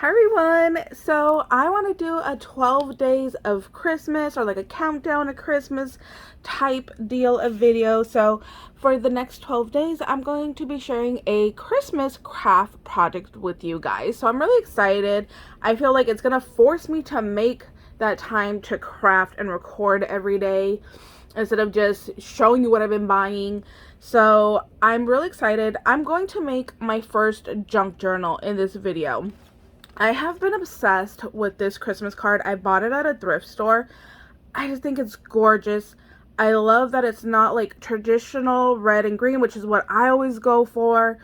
Hi everyone, so I want to do a 12 days of Christmas or like a countdown to Christmas type deal of video. So for the next 12 days I'm going to be sharing a Christmas craft project with you guys. So I'm really excited. I feel like it's going to force me to make that time to craft and record every day instead of just showing you what I've been buying. So I'm really excited. I'm going to make my first junk journal in this video. I have been obsessed with this Christmas card. I bought it at a thrift store. I just think it's gorgeous. I love that it's not like traditional red and green, which is what I always go for.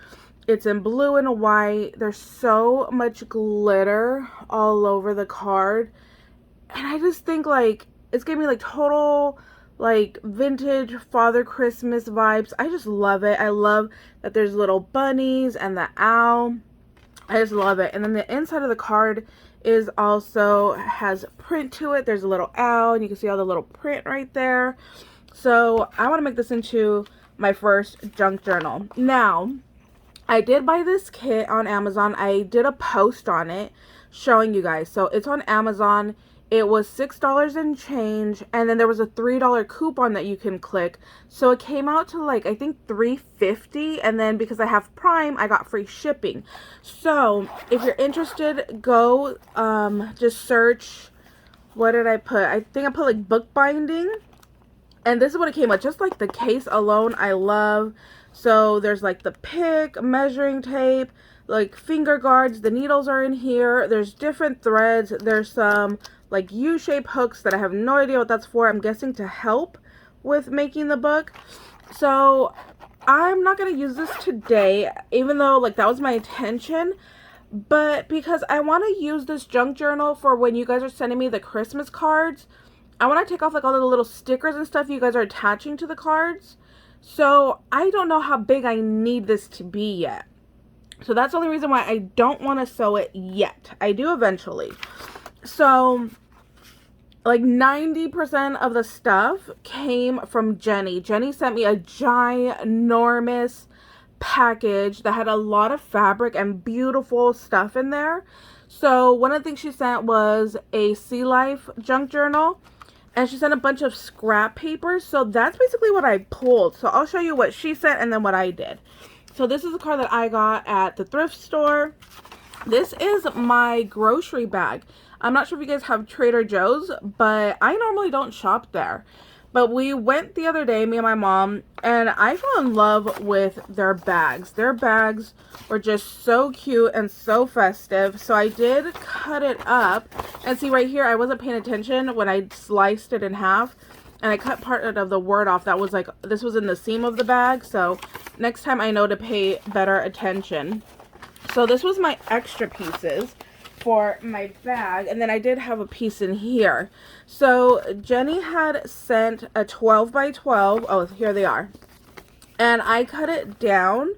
It's in blue and white. There's so much glitter all over the card. And I just think like it's giving me like total like vintage Father Christmas vibes. I just love it. I love that there's little bunnies and the owl. I just love it. And then the inside of the card is also has print to it. There's a little owl and you can see all the little print right there. So I want to make this into my first junk journal. Now, I did buy this kit on Amazon. I did a post on it showing you guys. So it's on Amazon. It was $6 and change, and then there was a $3 coupon that you can click. So it came out to like, I think $3.50, and then because I have Prime, I got free shipping. So if you're interested, go just search, what did I put? I think I put like bookbinding, and this is what it came with. Just like the case alone, I love. So there's like the pick, measuring tape, like finger guards, the needles are in here. There's different threads. There's some like U-shaped hooks that I have no idea what that's for. I'm guessing to help with making the book. So I'm not going to use this today, even though like that was my intention. But because I want to use this junk journal for when you guys are sending me the Christmas cards. I want to take off like all the little stickers and stuff you guys are attaching to the cards. So I don't know how big I need this to be yet. So that's the only reason why I don't want to sew it yet. I do eventually. So like 90% of the stuff came from Jenny. Jenny sent me a ginormous package that had a lot of fabric and beautiful stuff in there. So one of the things she sent was a Sea Life junk journal. And she sent a bunch of scrap papers. So that's basically what I pulled. So I'll show you what she sent and then what I did. So this is the card that I got at the thrift store. This is my grocery bag. I'm not sure if you guys have Trader Joe's, but I normally don't shop there. But we went the other day, me and my mom, and I fell in love with their bags. Their bags were just so cute and so festive. So I did cut it up. And see right here, I wasn't paying attention when I sliced it in half. And I cut part of the word off. That was like, this was in the seam of the bag. So next time I know to pay better attention. So this was my extra pieces for my bag, and then I did have a piece in here. So Jenny had sent a 12 by 12. Oh, here they are. And I cut it down,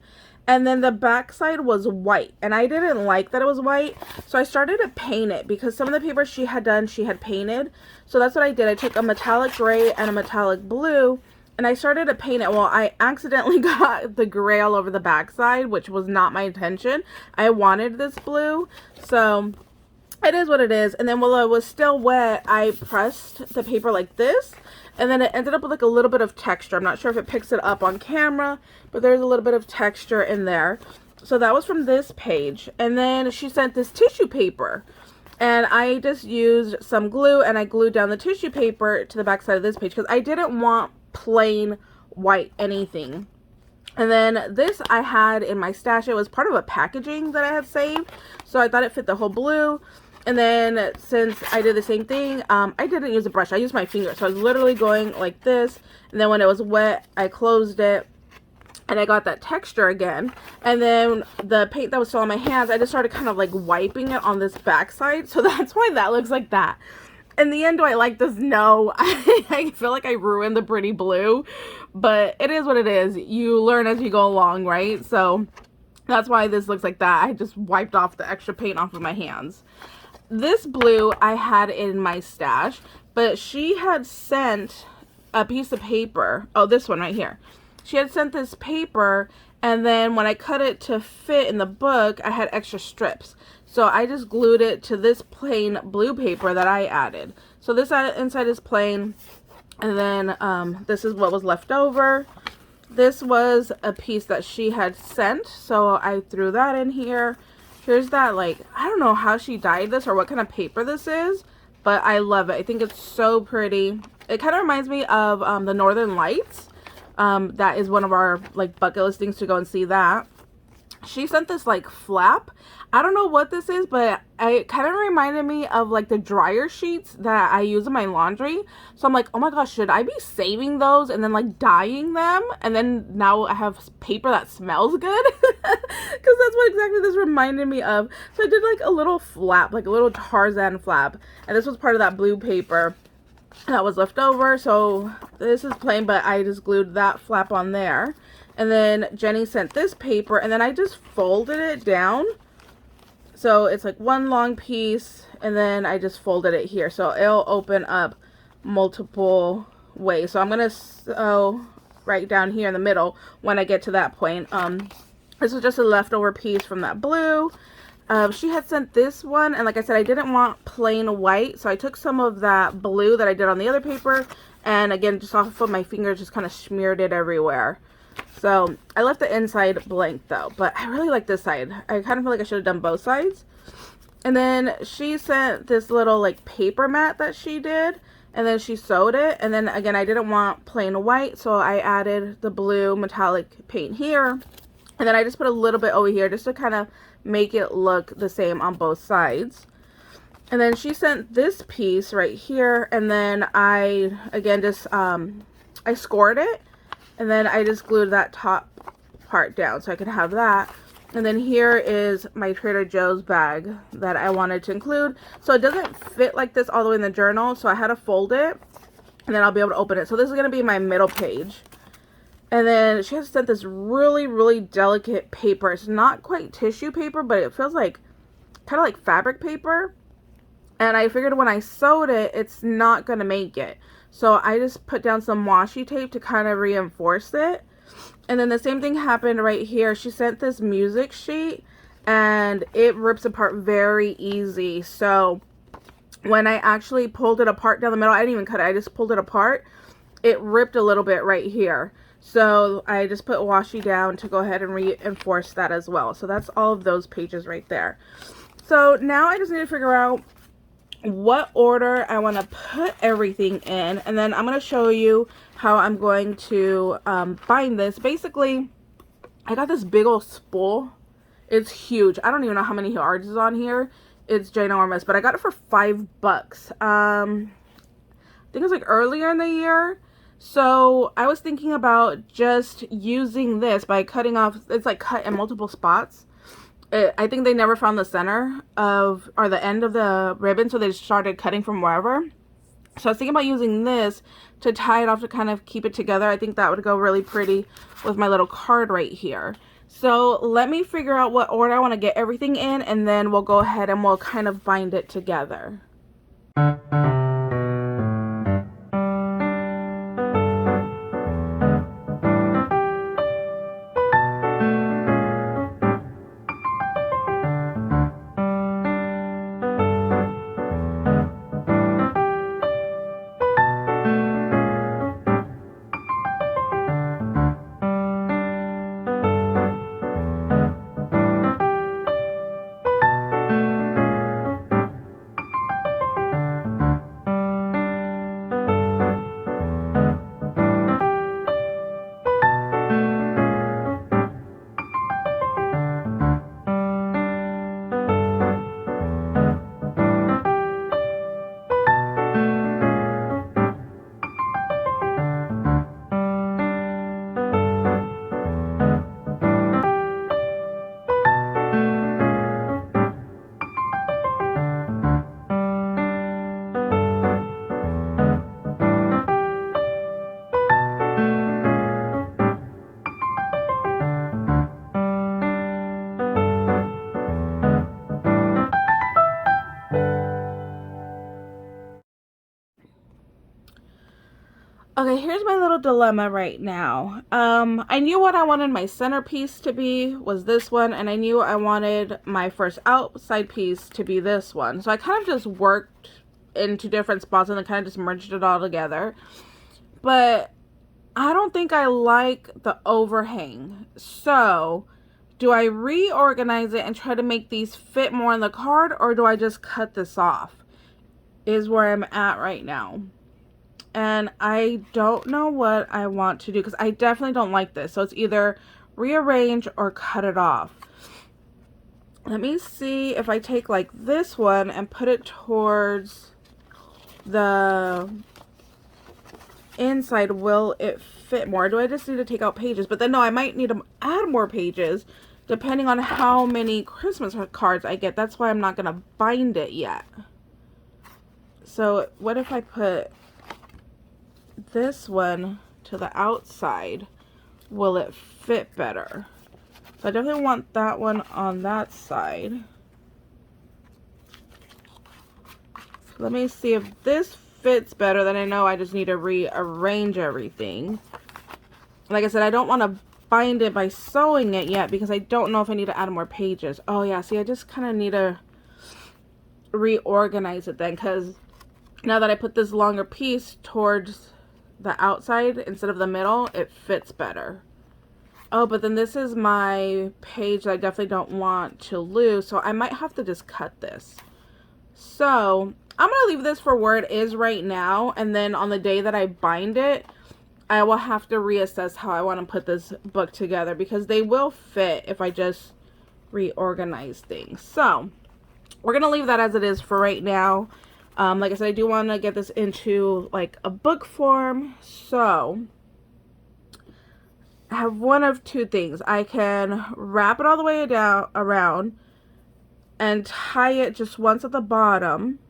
and then the back side was white, and I didn't like that it was white, so I started to paint it because some of the paper she had done, she had painted. So that's what I did. I took a metallic gray and a metallic blue, and I started to paint it. Well, I accidentally got the gray all over the backside, which was not my intention. I wanted this blue, so it is what it is. And then while it was still wet, I pressed the paper like this, and then it ended up with like a little bit of texture. I'm not sure if it picks it up on camera, but there's a little bit of texture in there. So that was from this page. And then she sent this tissue paper. And I just used some glue, and I glued down the tissue paper to the back side of this page because I didn't want plain white anything. And then this I had in my stash. It was part of a packaging that I had saved, so I thought it fit the whole blue. And then since I did the same thing, I didn't use a brush. I used my finger, so I was literally going like this, and then when it was wet I closed it, and I got that texture again. And then the paint that was still on my hands, I just started kind of like wiping it on this back side. So that's why that looks like that. In the end, do I like this? No. I feel like I ruined the pretty blue, but it is what it is. You learn as you go along, right? So that's why this looks like that. I just wiped off the extra paint off of my hands. This blue I had in my stash, but she had sent a piece of paper. Oh, this one right here. She had sent this paper, And then when I cut it to fit in the book, I had extra strips. So I just glued it to this plain blue paper that I added. So this inside is plain. And then this is what was left over. This was a piece that she had sent. So I threw that in here. Here's that, like, I don't know how she dyed this or what kind of paper this is, but I love it. I think it's so pretty. It kind of reminds me of the Northern Lights. That is one of our like bucket list things to go and see that. She sent this like flap. I don't know what this is, but it kind of reminded me of like the dryer sheets that I use in my laundry. So I'm like, oh my gosh, should I be saving those and then like dyeing them? And then now I have paper that smells good. Because that's what exactly this reminded me of. So I did like a little flap, like a little Tarzan flap. And this was part of that blue paper that was left over. So this is plain, but I just glued that flap on there. And then Jenny sent this paper, and then I just folded it down. So it's like one long piece, and then I just folded it here. So it'll open up multiple ways. So I'm going to sew right down here in the middle when I get to that point. This was just a leftover piece from that blue. She had sent this one, and like I said, I didn't want plain white. So I took some of that blue that I did on the other paper, and again, just off of my fingers, just kind of smeared it everywhere. So I left the inside blank though, but I really like this side. I kind of feel like I should have done both sides. And then she sent this little like paper mat that she did, and then she sewed it. And then again, I didn't want plain white, so I added the blue metallic paint here. And then I just put a little bit over here just to kind of make it look the same on both sides. And then she sent this piece right here, and then I again just I scored it. And then I just glued that top part down so I could have that. And then here is my Trader Joe's bag that I wanted to include. So it doesn't fit like this all the way in the journal, so I had to fold it, and then I'll be able to open it. So this is going to be my middle page. And then she has sent this really, really delicate paper. It's not quite tissue paper, but it feels like kind of like fabric paper. And I figured when I sewed it, it's not going to make it. So I just put down some washi tape to kind of reinforce it. And then the same thing happened right here. She sent this music sheet, and it rips apart very easy. So when I actually pulled it apart down the middle, I didn't even cut it. I just pulled it apart. It ripped a little bit right here. So I just put washi down to go ahead and reinforce that as well. So that's all of those pages right there. So now I just need to figure out what order I want to put everything in, and then I'm going to show you how I'm going to bind this. Basically, I got this big old spool. It's huge. I don't even know how many yards is on here. It's ginormous, but I got it for $5. I think it was like earlier in the year. So I was thinking about just using this by cutting off. It's like cut in multiple spots. I think they never found the center of, or the end of the ribbon, so they just started cutting from wherever. So I was thinking about using this to tie it off to kind of keep it together. I think that would go really pretty with my little card right here. So let me figure out what order I want to get everything in, and then we'll go ahead and we'll kind of bind it together. Okay, here's my little dilemma right now. I knew what I wanted my centerpiece to be was this one, and I knew I wanted my first outside piece to be this one. So I kind of just worked into different spots and then kind of just merged it all together. But I don't think I like the overhang. So do I reorganize it and try to make these fit more on the card, or do I just cut this off? Is where I'm at right now. And I don't know what I want to do because I definitely don't like this. So it's either rearrange or cut it off. Let me see if I take like this one and put it towards the inside. Will it fit more? Do I just need to take out pages? But then no, I might need to add more pages depending on how many Christmas cards I get. That's why I'm not going to bind it yet. So what if I put this one to the outside? Will it fit better? So I definitely want that one on that side. Let me see if this fits better. Then I know I just need to rearrange everything. Like I said, I don't want to bind it by sewing it yet because I don't know if I need to add more pages. Oh yeah, see, I just kind of need to reorganize it then, because now that I put this longer piece towards the outside instead of the middle, it fits better. Oh, but then this is my page that I definitely don't want to lose, so I might have to just cut this. So I'm gonna leave this for where it is right now, and then on the day that I bind it, I will have to reassess how I want to put this book together, because they will fit if I just reorganize things. So we're gonna leave that as it is for right now. Like I said, I do want to get this into like a book form. So I have one of two things. I can wrap it all the way down around and tie it just once at the bottom,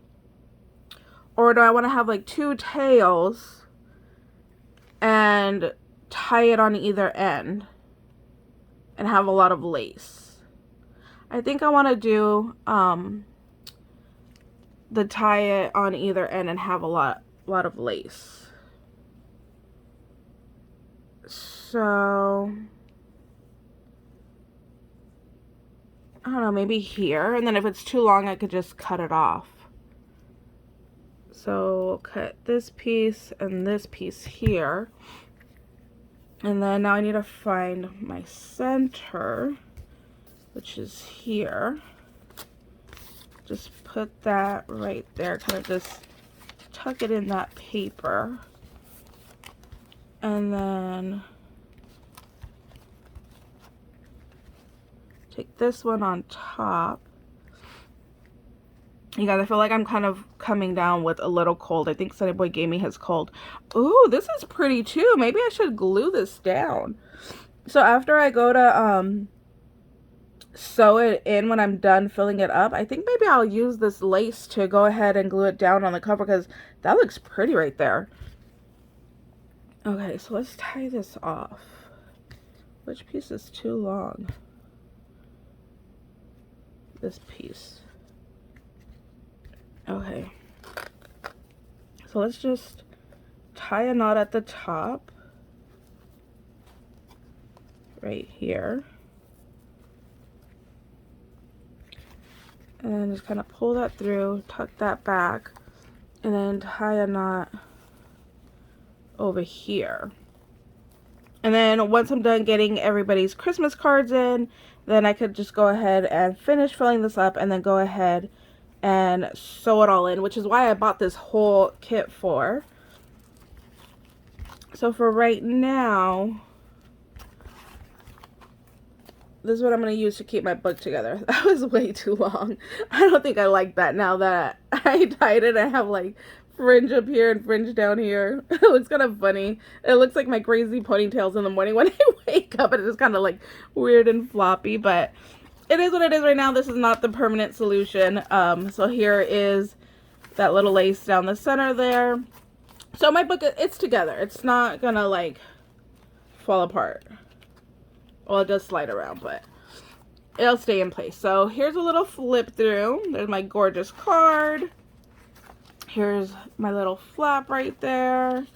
or do I want to have like two tails and tie it on either end and have a lot of lace? I think I want to do the tie it on either end and have a lot of lace. So I don't know, maybe here, and then if it's too long I could just cut it off. So cut this piece and this piece here, and then now I need to find my center, which is here. Just put that right there, kind of just tuck it in that paper, and then take this one on top. You guys, I feel like I'm kind of coming down with a little cold. I think Sunny Boy gave me his cold. Ooh, this is pretty too. Maybe I should glue this down. So after I go to sew it in, when I'm done filling it up, I think maybe I'll use this lace to go ahead and glue it down on the cover, because that looks pretty right there. Okay, so let's tie this off. Which piece is too long? This piece. Okay, so let's just tie a knot at the top right here, and just kind of pull that through, tuck that back, and then tie a knot over here. And then once I'm done getting everybody's Christmas cards in, then I could just go ahead and finish filling this up and then go ahead and sew it all in, which is why I bought this whole kit for. So for right now, this is what I'm going to use to keep my book together. That was way too long. I don't think I like that now that I tied it. I have like fringe up here and fringe down here. It looks kind of funny. It looks like my crazy ponytails in the morning when I wake up, and it's kind of like weird and floppy, but it is what it is right now. This is not the permanent solution. So here is that little lace down the center there. So my book, it's together. It's not gonna like fall apart. Well, it does slide around, but it'll stay in place. So here's a little flip through. There's my gorgeous card. Here's my little flap right there.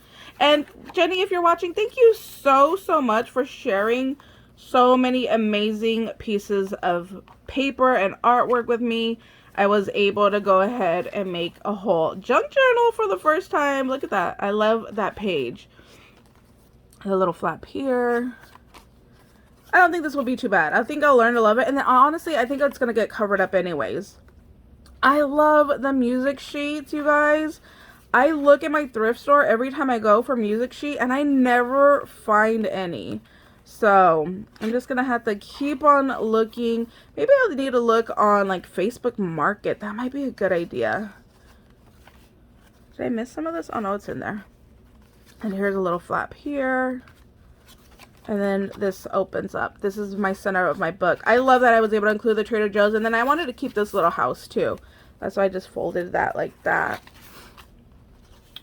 And Jenny, if you're watching, thank you so much for sharing so many amazing pieces of paper and artwork with me. I was able to go ahead and make a whole junk journal for the first time. Look at that. I love that page. A little flap here. I don't think this will be too bad. I think I'll learn to love it. And then honestly, I think it's going to get covered up anyways. I love the music sheets, you guys. I look at my thrift store every time I go for music sheet and I never find any. So I'm just going to have to keep on looking. Maybe I'll need to look on like Facebook Market. That might be a good idea. Did I miss some of this? Oh no, it's in there. And here's a little flap here. And then this opens up. This is my center of my book. I love that I was able to include the Trader Joe's. And then I wanted to keep this little house too. That's why I just folded that like that.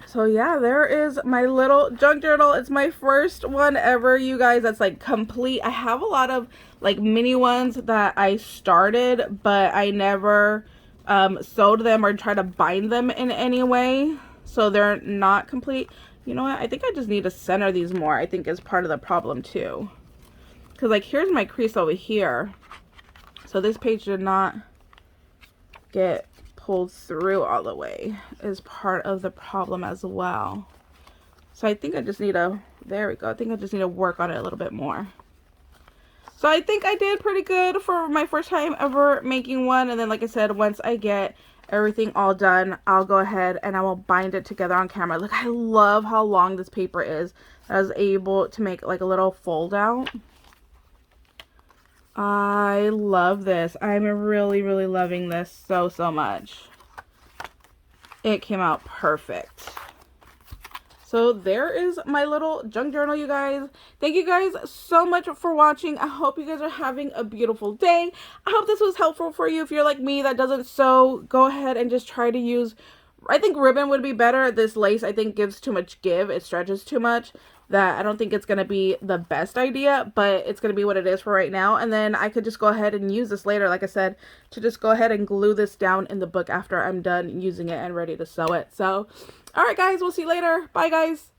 So yeah, there is my little junk journal. It's my first one ever, you guys, that's like complete. I have a lot of like mini ones that I started, but I never sewed them or tried to bind them in any way. So they're not complete. You know what? I think I just need to center these more, I think is part of the problem too. Because like here's my crease over here. So this page did not get pulled through all the way, is part of the problem as well. So I think I just need to, there we go. I think I just need to work on it a little bit more. So I think I did pretty good for my first time ever making one. And then like I said, once I get everything all done, I'll go ahead and I will bind it together on camera. Look, I love how long this paper is. I was able to make like a little fold out. I love this. I'm really loving this so much. It came out perfect. So there is my little junk journal, you guys. Thank you guys so much for watching. I hope you guys are having a beautiful day. I hope this was helpful for you. If you're like me that doesn't sew, go ahead and just try to use, I think ribbon would be better. This lace I think gives too much give. It stretches too much. That I don't think it's going to be the best idea, but it's going to be what it is for right now. And then I could just go ahead and use this later, like I said, to just go ahead and glue this down in the book after I'm done using it and ready to sew it. So, all right, guys, we'll see you later. Bye, guys.